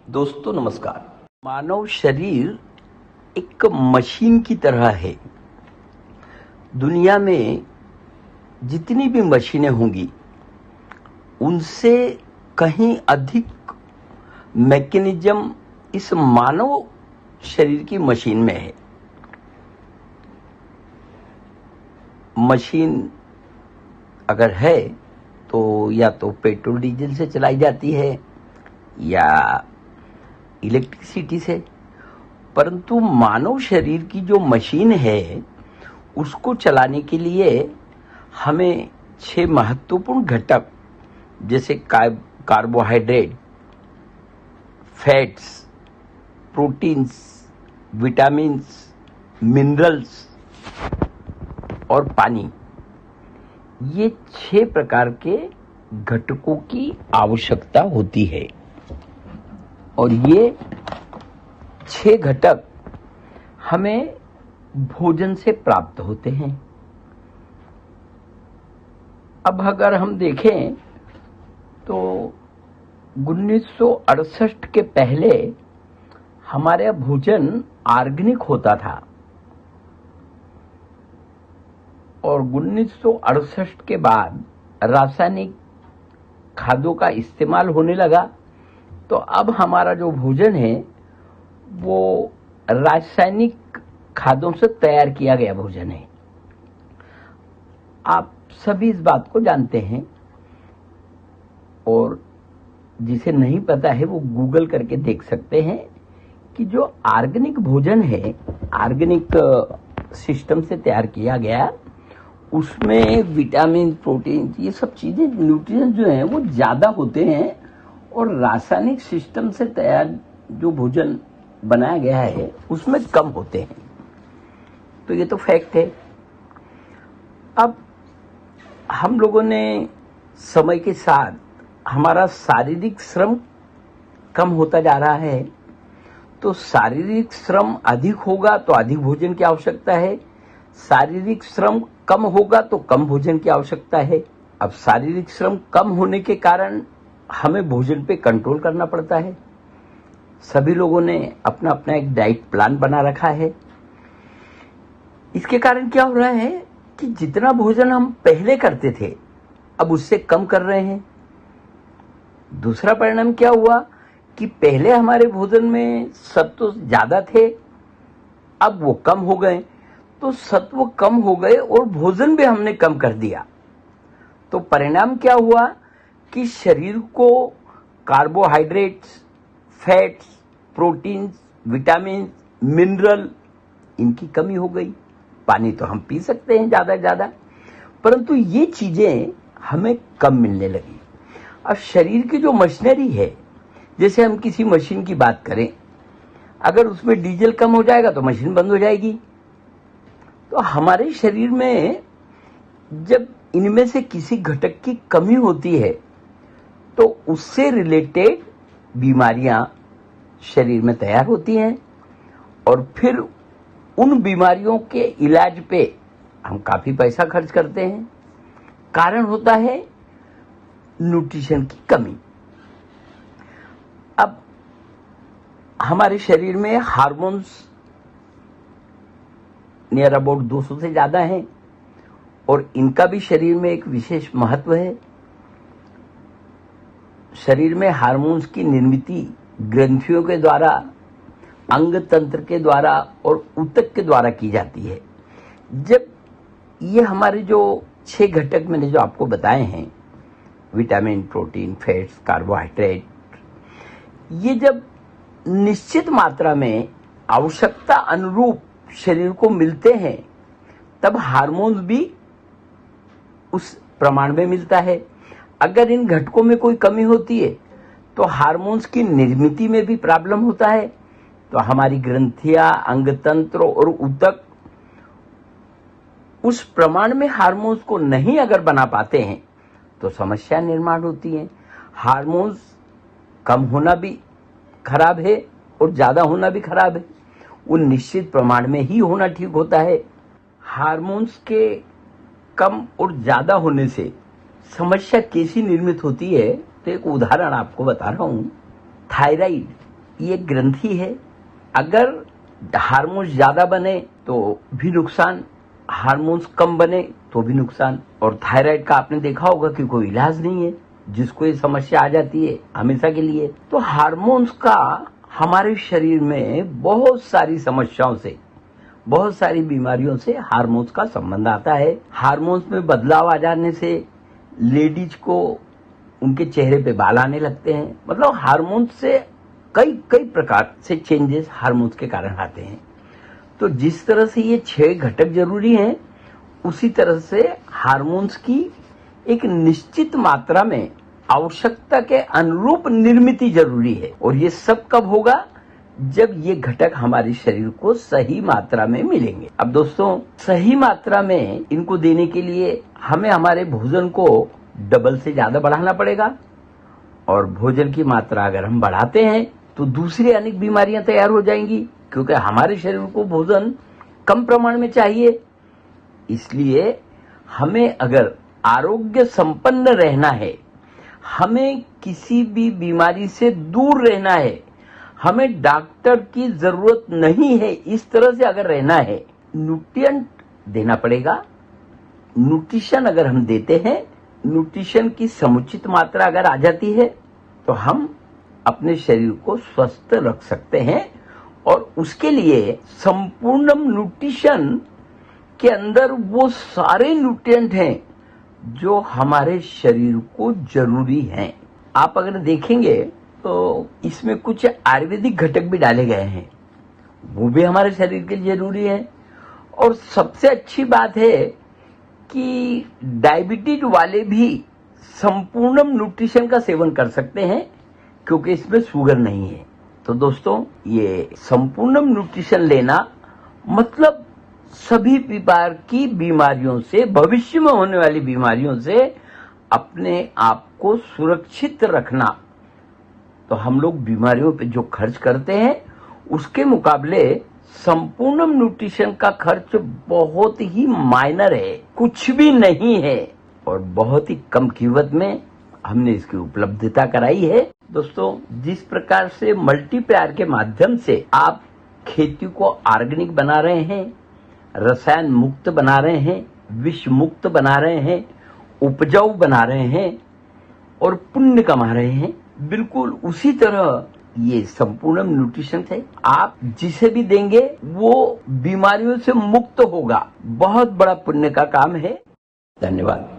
दोस्तों नमस्कार। मानव शरीर एक मशीन की तरह है। दुनिया में जितनी भी मशीनें होंगी उनसे कहीं अधिक मैकेनिज्म इस मानव शरीर की मशीन में है। मशीन अगर है तो या तो पेट्रोल डीजल से चलाई जाती है या इलेक्ट्रिसिटी से, परंतु मानव शरीर की जो मशीन है उसको चलाने के लिए हमें 6 महत्वपूर्ण घटक जैसे carbohydrate, fats, proteins, vitamins, minerals और पानी, ये 6 प्रकार के घटकों की आवश्यकता होती है और ये 6 घटक हमें भोजन से प्राप्त होते हैं। अब अगर हम देखें तो 1968 के पहले हमारे भोजन ऑर्गेनिक होता था और 1968 के बाद रासायनिक खादों का इस्तेमाल होने लगा, तो अब हमारा जो भोजन है वो रासायनिक खादों से तैयार किया गया भोजन है। आप सभी इस बात को जानते हैं और जिसे नहीं पता है वो गूगल करके देख सकते हैं कि जो ऑर्गेनिक भोजन है, ऑर्गेनिक सिस्टम से तैयार किया गया, उसमें विटामिन, प्रोटीन, ये सब चीजें, न्यूट्रिएंट जो हैं वो ज्यादा होते हैं और रासायनिक सिस्टम से तैयार जो भोजन बनाया गया है उसमें कम होते हैं। तो ये तो फैक्ट है। अब हम लोगों ने समय के साथ हमारा शारीरिक श्रम कम होता जा रहा है, तो शारीरिक श्रम अधिक होगा तो अधिक भोजन की आवश्यकता है, शारीरिक श्रम कम होगा तो कम भोजन की आवश्यकता है। अब शारीरिक श्रम कम होने के कारण हमें भोजन पे कंट्रोल करना पड़ता है। सभी लोगों ने अपना अपना एक डाइट प्लान बना रखा है। इसके कारण क्या हो रहा है कि जितना भोजन हम पहले करते थे अब उससे कम कर रहे हैं। दूसरा परिणाम क्या हुआ कि पहले हमारे भोजन में सत्व ज्यादा थे, अब वो कम हो गए, तो सत्व कम हो गए और भोजन भी हमने कम कर दिया। तो परिणाम क्या हुआ कि शरीर को carbohydrates, fats, proteins, vitamin, mineral, इनकी कमी हो गई। पानी तो हम पी सकते हैं ज्यादा से ज्यादा, परंतु ये चीजें हमें कम मिलने लगी। अब शरीर की जो मशीनरी है, जैसे हम किसी मशीन की बात करें, अगर उसमें डीजल कम हो जाएगा तो मशीन बंद हो जाएगी। तो हमारे शरीर में जब इनमें से किसी घटक की कमी होती है तो उससे रिलेटेड बीमारियां शरीर में तैयार होती हैं और फिर उन बीमारियों के इलाज पे हम काफी पैसा खर्च करते हैं। कारण होता है न्यूट्रिशन की कमी। अब हमारे शरीर में हार्मोन्स नियर अबाउट 200 से ज्यादा हैं और इनका भी शरीर में एक विशेष महत्व है। शरीर में हार्मोन्स की निर्मित ग्रंथियों के द्वारा, अंग तंत्र के द्वारा और ऊतक के द्वारा की जाती है। जब ये हमारे जो 6 घटक मैंने जो आपको बताए हैं, विटामिन, प्रोटीन, फैट्स, कार्बोहाइड्रेट, ये जब निश्चित मात्रा में आवश्यकता अनुरूप शरीर को मिलते हैं तब हार्मोन्स भी उस प्रमाण में मिलता है। अगर इन घटकों में कोई कमी होती है तो हार्मोन्स की निर्मित में भी प्रॉब्लम होता है, तो हमारी ग्रंथियां, अंग तंत्र और ऊतक उस प्रमाण में हार्मोन्स को नहीं अगर बना पाते हैं तो समस्या निर्माण होती है। हार्मोन्स कम होना भी खराब है और ज्यादा होना भी खराब है। वो निश्चित प्रमाण में ही होना ठीक होता है। हार्मोन्स के कम और ज्यादा होने से समस्या कैसी निर्मित होती है, तो एक उदाहरण आपको बता रहा हूं। थायराइड ये ग्रंथि है, अगर हार्मोन्स ज्यादा बने तो भी नुकसान, हार्मोन्स कम बने तो भी नुकसान। और थायराइड का आपने देखा होगा कि कोई इलाज नहीं है, जिसको ये समस्या आ जाती है हमेशा के लिए। तो हार्मोन्स का हमारे शरीर में बहुत सारी समस्याओं से, बहुत सारी बीमारियों से हार्मोन्स का संबंध आता है। हार्मोन्स में बदलाव आ जाने से लेडीज को उनके चेहरे पे बाल आने लगते हैं। मतलब हार्मोन्स से कई कई प्रकार से चेंजेस हार्मोन्स के कारण आते हैं। तो जिस तरह से ये 6 घटक जरूरी हैं, उसी तरह से हार्मोन्स की एक निश्चित मात्रा में आवश्यकता के अनुरूप निर्मित जरूरी है। और ये सब कब होगा? जब ये घटक हमारे शरीर को सही मात्रा में मिलेंगे। अब दोस्तों, सही मात्रा में इनको देने के लिए हमें हमारे भोजन को डबल से ज्यादा बढ़ाना पड़ेगा। और भोजन की मात्रा अगर हम बढ़ाते हैं तो दूसरी अनेक बीमारियां तैयार हो जाएंगी, क्योंकि हमारे शरीर को भोजन कम प्रमाण में चाहिए। इसलिए हमें अगर आरोग्य संपन्न रहना है, हमें किसी भी बीमारी से दूर रहना है, हमें डॉक्टर की जरूरत नहीं है, इस तरह से अगर रहना है, न्यूट्रिएंट देना पड़ेगा। न्यूट्रिशन अगर हम देते हैं, न्यूट्रिशन की समुचित मात्रा अगर आ जाती है, तो हम अपने शरीर को स्वस्थ रख सकते हैं। और उसके लिए संपूर्ण न्यूट्रिशन के अंदर वो सारे न्यूट्रिएंट हैं जो हमारे शरीर को जरूरी हैं। आप अगर देखेंगे तो इसमें कुछ आयुर्वेदिक घटक भी डाले गए हैं, वो भी हमारे शरीर के लिए जरूरी है। और सबसे अच्छी बात है कि डायबिटीज वाले भी संपूर्ण न्यूट्रिशन का सेवन कर सकते हैं, क्योंकि इसमें शुगर नहीं है। तो दोस्तों, ये संपूर्ण न्यूट्रिशन लेना मतलब सभी प्रकार की बीमारियों से, भविष्य में होने वाली बीमारियों से अपने आप को सुरक्षित रखना। तो हम लोग बीमारियों पे जो खर्च करते हैं, उसके मुकाबले संपूर्ण न्यूट्रिशन का खर्च बहुत ही माइनर है, कुछ भी नहीं है। और बहुत ही कम कीमत में हमने इसकी उपलब्धता कराई है। दोस्तों, जिस प्रकार से मल्टीप्लायर के माध्यम से आप खेती को ऑर्गेनिक बना रहे हैं, रसायन मुक्त बना रहे हैं, विष मुक्त बना रहे हैं, उपजाऊ बना रहे हैं और पुण्य कमा रहे हैं, बिल्कुल उसी तरह ये संपूर्ण न्यूट्रिशन है। आप जिसे भी देंगे वो बीमारियों से मुक्त होगा। बहुत बड़ा पुण्य का काम है। धन्यवाद।